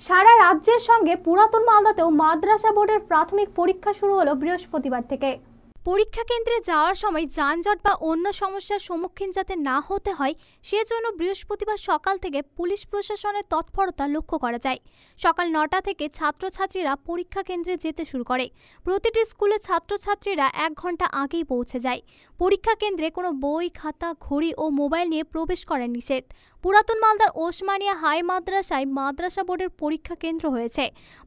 সারা রাজ্যের সঙ্গে পুরাতন মালদাতেও মাদ্রাসা বোর্ডের প্রাথমিক পরীক্ষা শুরু হলো বৃহস্পতিবার থেকে। পরীক্ষা কেন্দ্রে যাওয়ার সময় যানজট বা অন্য সমস্যার সম্মুখীন যাতে না হতে হয় সেজন্য বৃহস্পতিবার সকাল থেকে পুলিশ প্রশাসনের তৎপরতা লক্ষ্য করা যায়। সকাল ৯টা থেকে ছাত্রছাত্রীরা পরীক্ষা কেন্দ্রে যেতে শুরু করে। প্রতিটি স্কুলে ছাত্রছাত্রীরা ১ ঘন্টা আগেই পৌঁছে যায়। পরীক্ষা কেন্দ্রে কোনো বই, খাতা, ঘড়ি ও মোবাইল নিয়ে প্রবেশ করা নিষেধ। পুরাতন মালদার ওসমানিয়া হাই মাদ্রাসায় মাদ্রাসা বোর্ডের পরীক্ষা কেন্দ্র হয়েছে।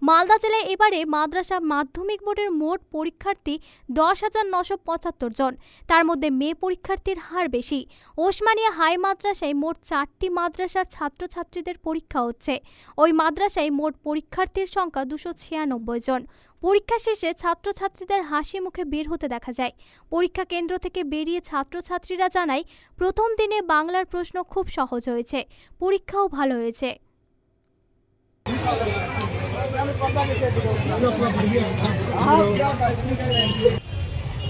মালদা জেলায় এবারে মাদ্রাসা মাধ্যমিক বোর্ডের মোট পরীক্ষার্থী ১০,৯৭৫ জন। তার মধ্যে মেয়ে পরীক্ষার্থীর হার বেশি। ওসমানিয়া হাই মাদ্রাসায় মোট ৪টি মাদ্রাসার ছাত্রছাত্রীদের পরীক্ষা হচ্ছে। ওই মাদ্রাসায় মোট পরীক্ষার্থীর সংখ্যা ২৯৬ জন। পরীক্ষা শেষে ছাত্রছাত্রীদের হাসি মুখে বের হতে দেখা যায়। পরীক্ষা কেন্দ্র থেকে বেরিয়ে ছাত্রছাত্রীরা জানায়, প্রথম দিনে বাংলার প্রশ্ন খুব সহজ হয়েছে, পরীক্ষাও ভালো হয়েছে।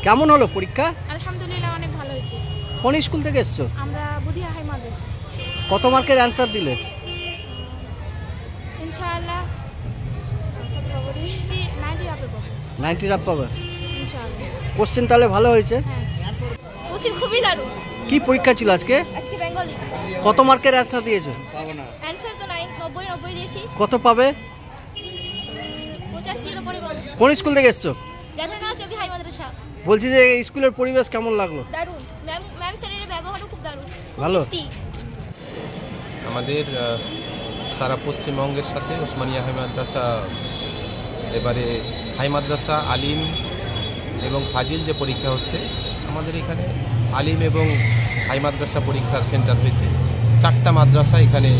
কেমন হলো পরীক্ষা? আলহামদুলিল্লাহ, অনেক ভালো হয়েছে। কোন স্কুল থেকে এসছো? আমরা বুধিয়া হাই মাদ্রাসা। কত মার্কের অ্যানসার দিলে? ইনশাআল্লাহ 90 আপে পাবো। 90 আপ পাবে ইনশাআল্লাহ। কোশ্চেন তাহলে ভালো হয়েছে? হ্যাঁ, কোশ্চেন খুবই দারুণ। কি পরীক্ষা ছিল আজকে? আজকে বেঙ্গলি। কত মার্কের অ্যানসার দিয়েছো? পাবো না। অ্যানসার তো 90 দিয়েছি। কত পাবে? 85 এর উপরে পাবো। কোন স্কুল থেকে এসছো? জানেন না, কেবি হাই মাদ্রাসা। বলছি যে স্কুলের পরিবেশ কেমন লাগলো? দারুণ। ম্যাম স্যারের ব্যবহারও খুব দারুণ। ভালো। আমাদের সারা পশ্চিমবঙ্গের সাথে ওসমানিয়া হাই মাদ্রাসা এবারে হাই মাদ্রাসা, আলিম এবং ফাজিল যে পরীক্ষা হচ্ছে, আমাদের এখানে আলিম এবং হাই মাদ্রাসা পরীক্ষার সেন্টার হয়েছে। 4টা মাদ্রাসা এখানে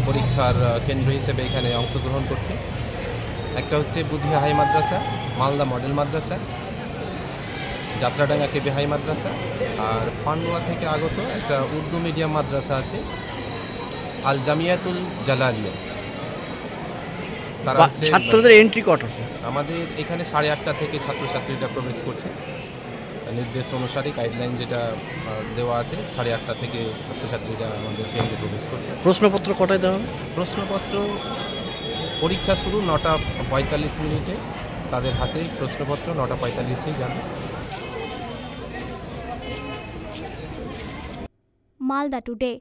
পরীক্ষার কেন্দ্র হিসেবে এখানে অংশগ্রহণ করছে। একটা হচ্ছে বুধিয়া হাই মাদ্রাসা, মালদা মডেল মাদ্রাসা, যাত্রাডাঙ্গা কেবি হাই মাদ্রাসা, আর পান্ডুয়া থেকে আগত একটা উর্দু মিডিয়াম মাদ্রাসা আছে, আল জামিয়াতুল জালালিয়া। তারা ছাত্রদের এন্ট্রি কত? আমাদের এখানে 8:30টা থেকে ছাত্রছাত্রীরা প্রবেশ করছে। নির্দেশ অনুসারে গাইডলাইন যেটা দেওয়া আছে, 8:30টা থেকে ছাত্রছাত্রীরা আমাদের কেন্দ্রে প্রবেশ করছে। প্রশ্নপত্র কটায় দেওয়া হবে? প্রশ্নপত্র পরীক্ষা শুরু 9:45 তাদের হাতে প্রশ্নপত্র 9:45 যাবে। মালদা টুডে।